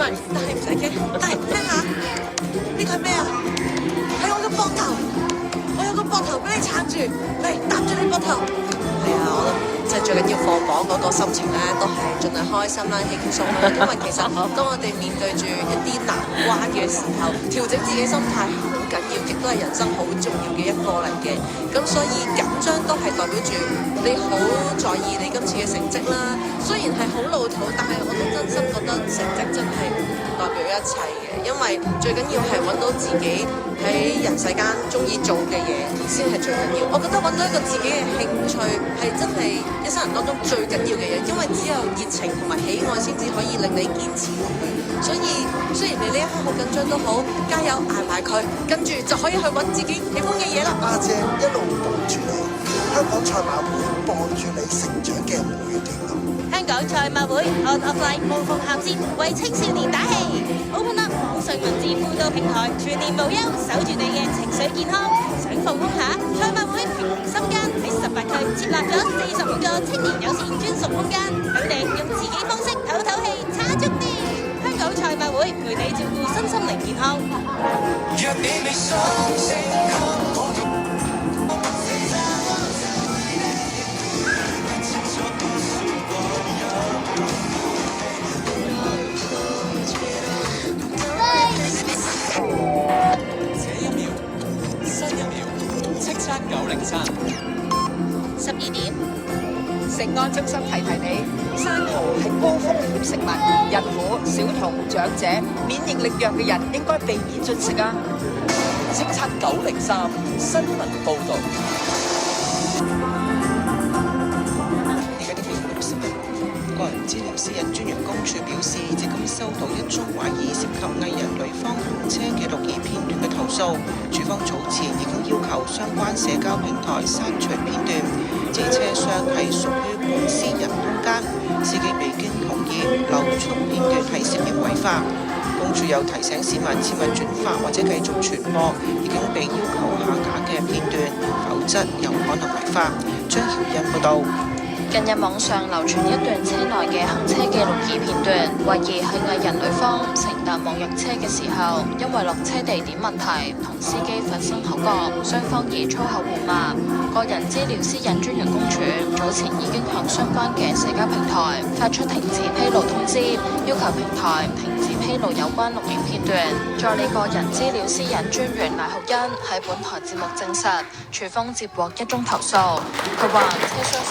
係，但係唔使驚，但係聽下，呢個係咩啊？係我嘅膊頭，我有個膊頭俾你撐住，嚟搭住你膊頭。係啊，我諗即係最緊要放榜嗰個心情咧，都係盡量開心啦，輕鬆啦。因為其實當我哋面對住一啲難關嘅時候，調整自己心態好緊要，亦都係人生好重要嘅一個嚟嘅。咁所以緊張都係代表住你好在意你今次嘅成績啦。雖然係好老土，但係我都真心覺得成績真係唔代表一切嘅，因為最緊要係揾到自己喺人世間中意做嘅嘢先係最緊要。我覺得揾到一個自己嘅興趣係真係一生人當中最緊要嘅嘢，因為只有熱情同埋喜愛先至可以令你堅持落去。所以雖然你呢一刻好緊張都好，加油捱埋佢，跟住就可以去揾自己喜歡嘅嘢啦。阿姐一路傍住你，香港賽馬會傍住你成長嘅每段路。香港賽馬會 On Offline 無縫銜接，為青少年打氣。Open Up 網上文字輔導平台，全年無憂，守住你嘅情緒健康。想放空下，賽馬會平平心間喺18區設立咗45個青年友善專屬空間，佢哋用自己方式唞唞氣，叉足啲。香港賽馬會陪你照顧身心靈健康。903 12點，食安中心提你，生蠔係高風險食物，孕婦、小童、長者、免疫力弱嘅人應該避免進食啊。叱咤903新聞報導。個人資料私隱專員公署表示，至今收到一宗懷疑涉及藝人女方行車嘅錄影片段嘅投訴，署方早前已經要求相關社交平台刪除片段，指車廂係屬於半私人空間，司機未經同意流出片段係涉嫌違法。公署又提醒市民切勿轉發或者繼續傳播已經被要求下架嘅片段，否則有可能違法。張曉欣報導。近日網上流傳一段車內嘅行車記錄儀片段，懷疑係藝人女方乘搭網約車嘅時候，因為落車地點問題同司機發生口角，雙方以粗口互罵。個人資料私隱專員公署早前已經向相關嘅社交平台發出停止披露通知，要求平台停止披露有關錄影片段。助理個人資料私隱專員賴學欣喺本台節目證實，署方接獲一宗投訴，佢話車廂